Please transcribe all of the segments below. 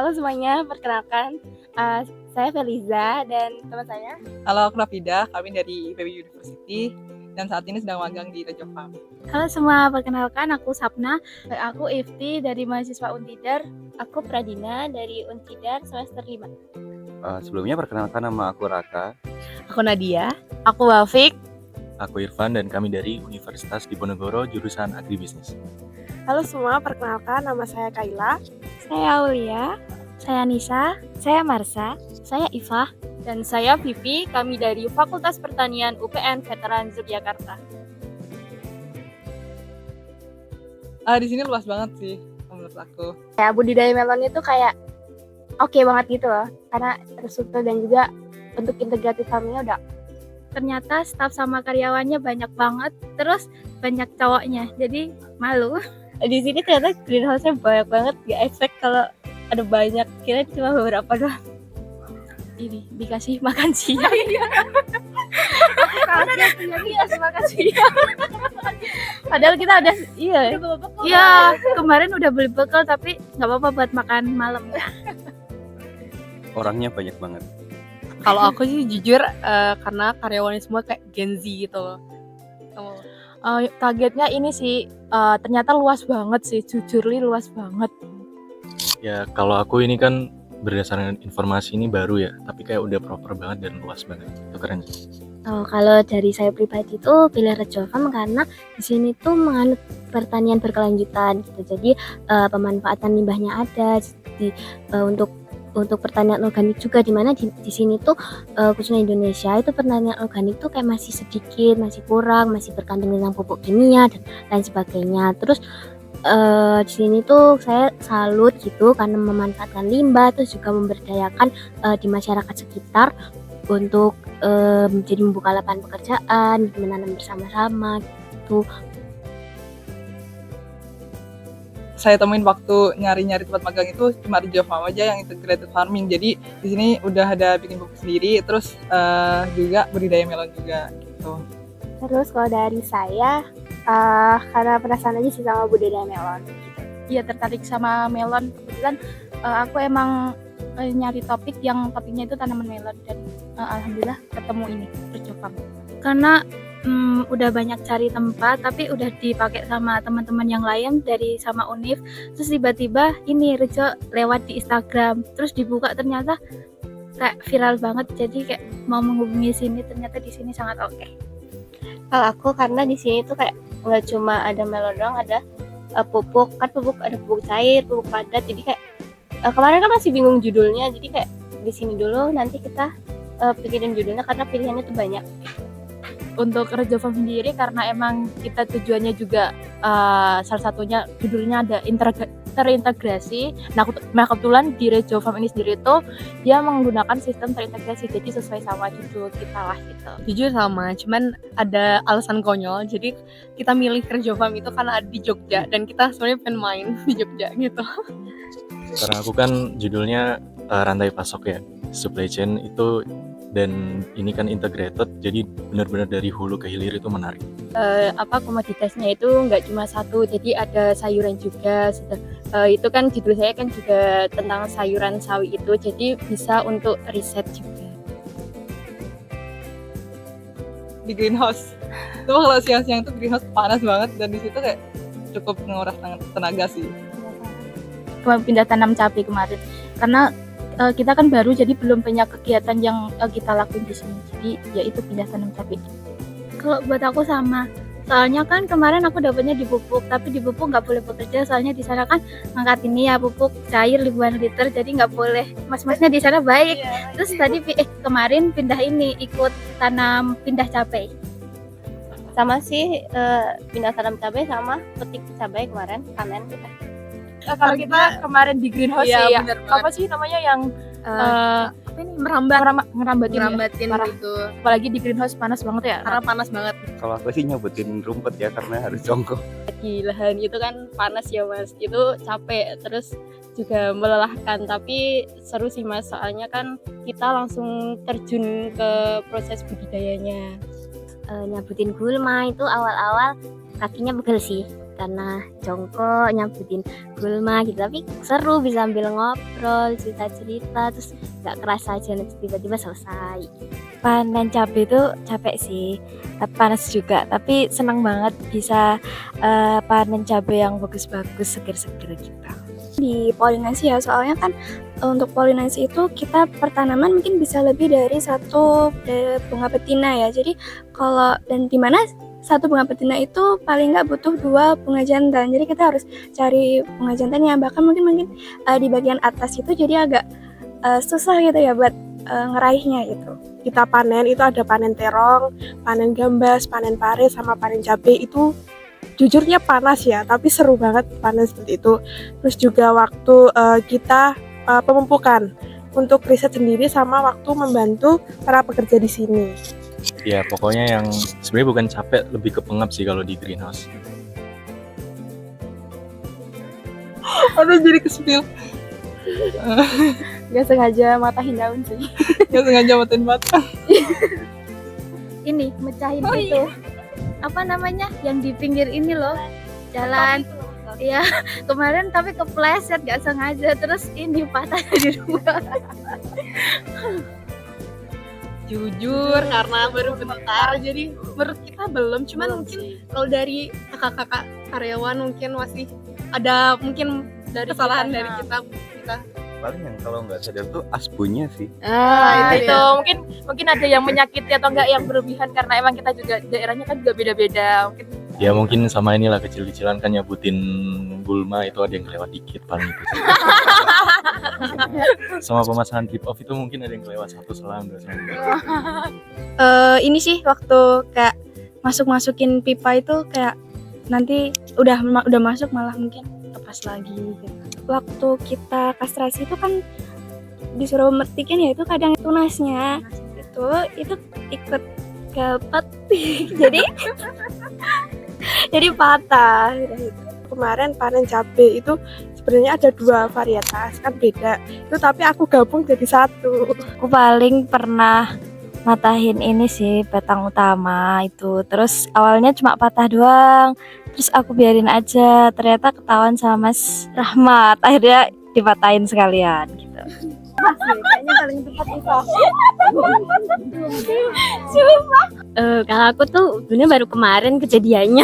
Halo semuanya, perkenalkan, saya Feliza dan teman saya. Halo, aku Rafida, kami dari IPB University dan saat ini sedang magang di Rejo Farm. Halo semua, perkenalkan aku Sapna. Aku Ifti dari mahasiswa Untidar. Aku Pradina dari Untidar semester 5. Sebelumnya perkenalkan, nama aku Raka. Aku Nadia. Aku Wafik. Aku Irfan dan kami dari Universitas Diponegoro jurusan Agribisnis. Halo semua, perkenalkan nama saya Kaila. Saya Aulia. Saya Nisa. Saya Marsa. Saya Iva. Dan saya Vivi, kami dari Fakultas Pertanian UPN Veteran Yogyakarta. Di sini luas banget sih menurut aku. Ya, budidaya melon itu kayak oke banget gitu loh, karena terstruktur dan juga bentuk integratif farmingnya udah. Ternyata staf sama karyawannya banyak banget, terus banyak cowoknya, jadi malu. Di sini ternyata greenhouse-nya banyak banget, gak efek kalau ada banyak, kira cuma beberapa doang. Ini dikasih makan siang. Dikasih makan siang. Padahal kita udah kemarin udah beli bekal tapi nggak apa-apa buat makan malam. Orangnya banyak banget. Kalau aku sih jujur karena karyawannya semua kayak Gen Z gitu loh. Targetnya ini sih ternyata luas banget sih, jujurly luas banget. Ya kalau aku ini kan berdasarkan informasi ini baru ya, tapi kayak udah proper banget dan luas banget. Itu keren sih. Kalau dari saya pribadi tuh pilih Rejo Farm karena di sini tuh menganut pertanian berkelanjutan gitu. Jadi pemanfaatan limbahnya ada untuk pertanian organik juga, dimana di sini tuh khususnya Indonesia itu pertanian organik tuh kayak masih sedikit, masih kurang, masih bergantung dengan pupuk kimia dan lain sebagainya. Terus di sini tuh saya salut gitu karena memanfaatkan limbah, terus juga memberdayakan di masyarakat sekitar untuk jadi membuka lapangan pekerjaan, menanam bersama-sama gitu. Saya temuin waktu nyari-nyari tempat magang itu cuma Rejo Farm aja yang integrated farming. Jadi di sini udah ada bikin pupuk sendiri, terus juga budidaya melon juga gitu. Terus kalau dari saya, karena penasaran aja sih sama budidaya melon. Iya, tertarik sama melon. Kebetulan aku emang nyari topiknya itu tanaman melon dan alhamdulillah ketemu ini Rejo Farm. Karena udah banyak cari tempat tapi udah dipakai sama teman-teman yang lain dari sama Univ, terus tiba-tiba ini Rejo lewat di Instagram, terus dibuka ternyata kayak viral banget, jadi kayak mau menghubungi sini, ternyata di sini sangat oke. Kalau aku karena di sini tuh kayak nggak cuma ada melon doang, ada pupuk ada pupuk cair, pupuk padat. Jadi kayak kemarin kan masih bingung judulnya, jadi kayak di sini dulu nanti kita pikirin judulnya karena pilihannya tuh banyak. Untuk Rejo Farm sendiri karena emang kita tujuannya juga salah satunya judulnya ada terintegrasi. Nah kebetulan di Rejo Farm ini sendiri tuh dia menggunakan sistem terintegrasi, jadi sesuai sama judul kita lah gitu. Jujur sama, cuman ada alasan konyol. Jadi kita milih Rejo Farm itu karena ada di Jogja dan kita sebenarnya pengen main di Jogja gitu. Karena aku kan judulnya rantai pasok ya, supply chain itu, dan ini kan integrated, jadi benar-benar dari hulu ke hilir itu menarik. Komoditasnya itu nggak cuma satu, jadi ada sayuran juga. Itu kan judul saya kan juga tentang sayuran sawi itu, jadi bisa untuk riset juga. Di greenhouse. Cuma kalau siang-siang itu greenhouse panas banget dan di situ kayak cukup menguras tenaga sih. Pindah tanam cabai kemarin karena kita kan baru, jadi belum banyak kegiatan yang kita lakuin di sini, jadi ya itu pindah tanam cabai. Kalau buat aku sama, soalnya kan kemarin aku dapatnya di pupuk, tapi di pupuk nggak boleh bekerja, soalnya di sana kan ngangkat ini ya pupuk cair ribuan liter, jadi nggak boleh. Mas-masnya di sana baik. Terus tadi kemarin ikut pindah cabai. Sama sih pindah tanam cabai sama petik cabai kemarin panen kita. Kalau kita kemarin di greenhouse Iya, ya, apa sih namanya yang merambatin parah. gitu. Apalagi di greenhouse panas banget ya. Karena panas banget. Kalau aku sih nyebutin rumput ya, karena harus jongkok. Di lahan itu kan panas ya Mas, itu capek, terus juga melelahkan, tapi seru sih Mas, soalnya kan kita langsung terjun ke proses budidayanya. Nyabutin gulma itu awal-awal kakinya pegel sih, karena jongkok nyabutin gulma gitu, tapi seru bisa sambil ngobrol cerita-cerita terus nggak kerasa aja nanti tiba-tiba selesai. Panen cabai itu capek sih, tapi panas juga, tapi senang banget bisa panen cabai yang bagus-bagus, seger-seger gitu. Di polinasi ya, soalnya kan untuk polinasi itu kita pertanaman mungkin bisa lebih dari satu bunga betina ya. Jadi kalau dan di mana satu bunga betina itu paling nggak butuh 2 bunga jantan. Jadi kita harus cari bunga jantannya, bahkan mungkin di bagian atas itu jadi agak susah gitu ya buat ngeraihnya gitu. Kita panen itu ada panen terong, panen gambas, panen pare, sama panen cabai. Itu jujurnya panas ya, tapi seru banget panen seperti itu. Terus juga waktu kita pemupukan untuk riset sendiri sama waktu membantu para pekerja di sini. Ya pokoknya yang sebenarnya bukan capek, lebih ke pengap sih kalau di greenhouse. Aduh jadi kespill. Gak sengaja matahin daun sih. Gak sengaja matiin mata. Ini mecahin itu apa namanya yang di pinggir ini loh jalan. Iya kemarin tapi kepleset gak sengaja terus ini patah di rumah. Jujur karena baru bentar jadi menurut kita belum, cuman mungkin kalau dari kakak-kakak karyawan mungkin masih ada mungkin dari kesalahan dari kita. Paling yang kalau nggak sadar tuh asbunya sih. Itu mungkin ada yang menyakiti atau enggak yang berlebihan, karena emang kita juga daerahnya kan juga beda-beda. Ya mungkin sama inilah kecil-kecilan kan nyabutin gulma itu ada yang kelewat dikit paling itu sih. Sama pemasangan keep off itu mungkin ada yang kelewat 1 selang 2 selang. Ini sih waktu kayak masukin pipa itu kayak nanti udah masuk malah mungkin lepas lagi gitu. Waktu kita kastrasi itu kan disuruh metikin ya, itu kadang tunasnya itu ikut ke petik jadi patah gitu. Kemarin panen cabai itu sebenarnya ada 2 varietas kan beda itu, tapi aku gabung jadi 1. Aku paling pernah matahin ini sih batang utama itu, terus awalnya cuma patah doang, terus aku biarin aja, ternyata ketahuan sama Mas Rahmat, akhirnya dipatahin sekalian gitu. Kayaknya paling tepat itu. Kalau aku tuh sebenarnya baru kemarin kejadiannya.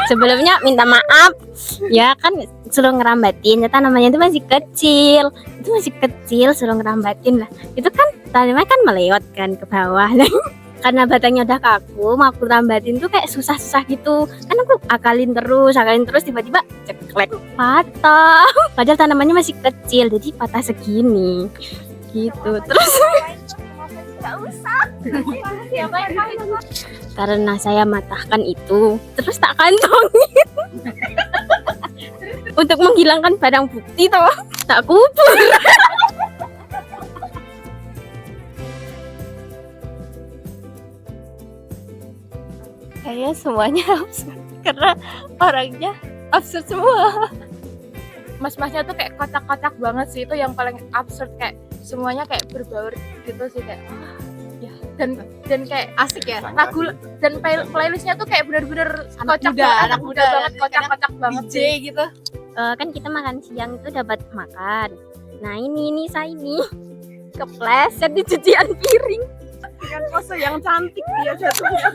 Sebelumnya minta maaf ya kan, suruh ngerambatin, ternyata namanya itu masih kecil suruh ngerambatin lah, itu kan tanaman kan melewat kan ke bawah. Karena batangnya udah kaku, mau aku rambatin tuh kayak susah-susah gitu kan, aku akalin terus tiba-tiba ceklek patah. Padahal tanamannya masih kecil jadi patah segini gitu. Terus karena saya matahkan itu terus tak kantongin untuk menghilangkan barang bukti toh, tak kubur. Kayaknya semuanya absurd karena orangnya absurd semua. Mas-masnya tuh kayak kocak-kocak banget sih, itu yang paling absurd, kayak semuanya kayak berbaur gitu sih, kayak ya dan kayak asik ya lagu, dan playlistnya tuh kayak bener-bener kocak banget, anak muda banget, kocak-kocak banget DJ sih gitu. Kan kita makan siang itu dapat makan. Nah ini saya ini kepleset di cucian piring Dengan pose yang cantik dia jatuhnya.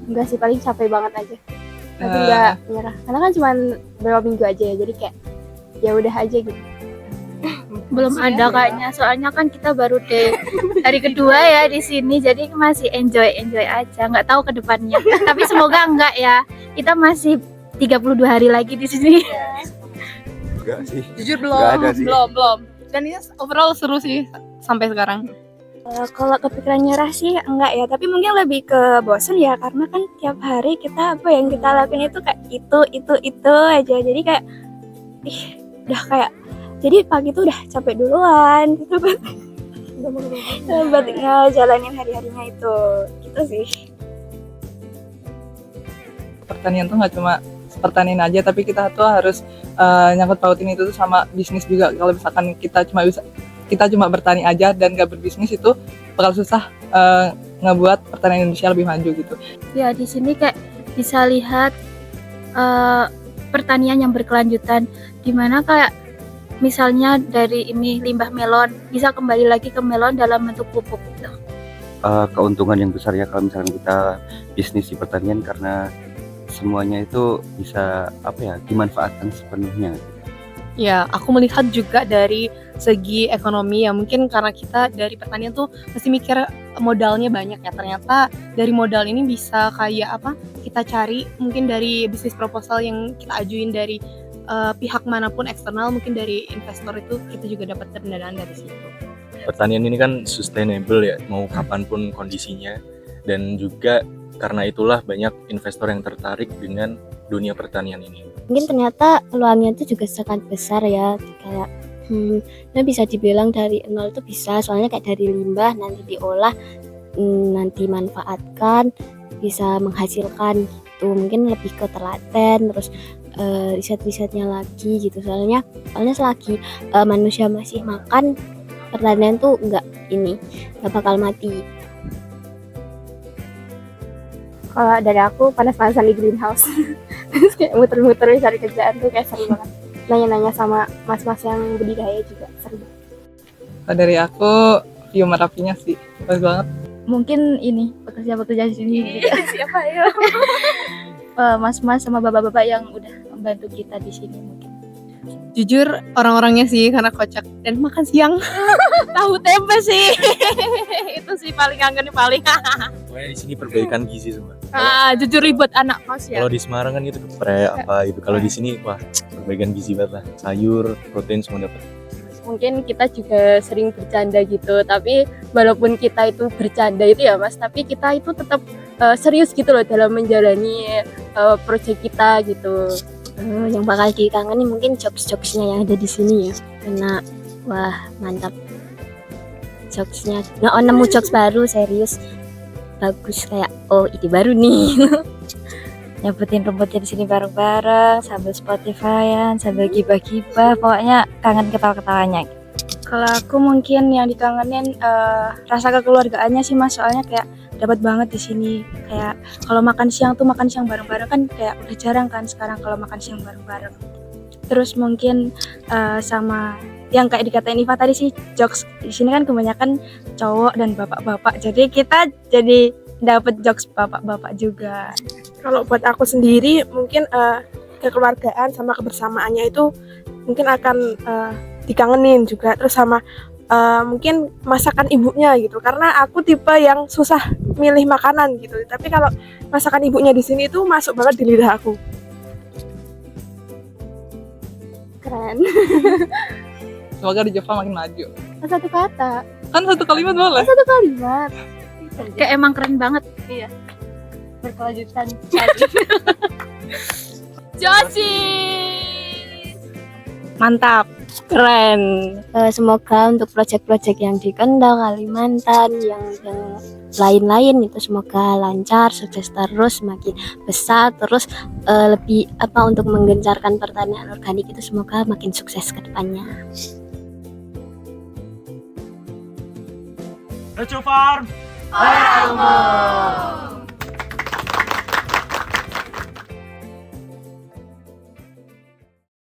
Enggak sih, paling capek banget aja. Tapi enggak nyerah. Karena kan cuma beberapa minggu aja ya. Jadi kayak ya udah aja gitu. Belum ada kayaknya, soalnya kan kita baru hari kedua ya di sini, jadi masih enjoy aja, nggak tahu ke depannya. Tapi semoga enggak ya, kita masih 32 hari lagi di sini. Enggak sih. Jujur Nggak ada sih. belum. Dan ini overall seru sih sampai sekarang. Kalau kepikiran nyerah sih enggak ya, tapi mungkin lebih ke bosen ya, karena kan tiap hari kita apa yang kita lakuin itu kayak itu aja, jadi kayak udah kayak, jadi pagi tuh udah capek duluan gitu kan, buat ngejalanin hari-harinya itu gitu sih. Pertanian tuh nggak cuma pertanian aja, tapi kita tuh harus nyangkut pautin itu tuh sama bisnis juga. Kalau misalkan kita cuma bertani aja dan gak berbisnis itu bakal susah ngebuat pertanian Indonesia lebih maju gitu. Ya di sini kayak bisa lihat pertanian yang berkelanjutan, dimana kayak misalnya dari ini limbah melon bisa kembali lagi ke melon dalam bentuk pupuk gitu. Keuntungan yang besar ya kalau misalkan kita bisnis di pertanian, karena semuanya itu bisa dimanfaatkan sepenuhnya. Ya, aku melihat juga dari segi ekonomi ya, mungkin karena kita dari pertanian tuh mesti mikir modalnya banyak ya. Ternyata dari modal ini bisa kayak kita cari mungkin dari bisnis proposal yang kita ajuin dari pihak manapun eksternal, mungkin dari investor itu kita juga dapat pendanaan dari situ. Pertanian ini kan sustainable ya, mau kapanpun kondisinya, dan juga karena itulah banyak investor yang tertarik dengan dunia pertanian ini. Mungkin ternyata peluangnya itu juga sangat besar ya, kayak bisa dibilang dari nol itu bisa, soalnya kayak dari limbah nanti diolah, nanti manfaatkan, bisa menghasilkan gitu. Mungkin lebih ke telaten, terus riset-risetnya lagi gitu, soalnya selagi manusia masih makan, pertanian tuh nggak bakal mati. Kalau dari aku panas-panasan di greenhouse. Terus kayak muter-muter cari kerjaan tuh kayak seru banget. Nanya-nanya sama mas-mas yang budidaya juga seru. Kalau dari aku view Merapinya sih bagus banget. Mungkin ini pekerja-pekerja di sini siapa ya? Mas-mas sama bapak-bapak yang udah membantu kita di sini mungkin. Jujur orang-orangnya sih karena kocak dan makan siang. Tahu tempe sih. Itu sih paling kangen paling. Pokoknya di sini perbaikan gizi semua. Jujur ribet anak kos ya. Kalau di Semarang kan itu geprek apa gitu. Kalau di sini wah perbaikan gizi banget lah. Sayur, protein semua dapat. Mungkin kita juga sering bercanda gitu, tapi walaupun kita itu bercanda itu ya Mas, tapi kita itu tetap serius gitu loh dalam menjalani proyek kita gitu. Yang bakal dikangenin mungkin jokes-jokesnya yang ada di sini ya, karena wah mantap jokesnya. Nemu jokes baru serius bagus, kayak oh ini baru nih. Nyebutin rumputnya di sini bareng-bareng sambil Spotify-an, sambil gibah-gibah, pokoknya kangen ketawa-ketawanya. Kalau aku mungkin yang dikangenin rasa kekeluargaannya sih Mas, soalnya kayak dapat banget di sini. Kayak kalau makan siang bareng-bareng kan kayak udah jarang kan sekarang kalau makan siang bareng-bareng. Terus mungkin sama yang kayak dikatain Iva tadi sih, jokes di sini kan kebanyakan cowok dan bapak-bapak. Jadi kita jadi dapat jokes bapak-bapak juga. Kalau buat aku sendiri mungkin kekeluargaan sama kebersamaannya itu mungkin akan dikangenin juga, terus sama mungkin masakan ibunya gitu, karena aku tipe yang susah milih makanan gitu, tapi kalau masakan ibunya di sini itu masuk banget di lidah aku. Keren. Semoga di Java makin maju. Satu kata. Kan satu kalimat boleh. Satu kalimat. Kayak emang keren banget. Iya. Berkelanjutan. Josi. Mantap. Keren. Semoga untuk proyek-proyek yang di Kendal, Kalimantan, yang lain-lain itu semoga lancar, sukses terus, makin besar, terus lebih untuk menggencarkan pertanian organik itu semoga makin sukses ke depannya. Rejo Farm.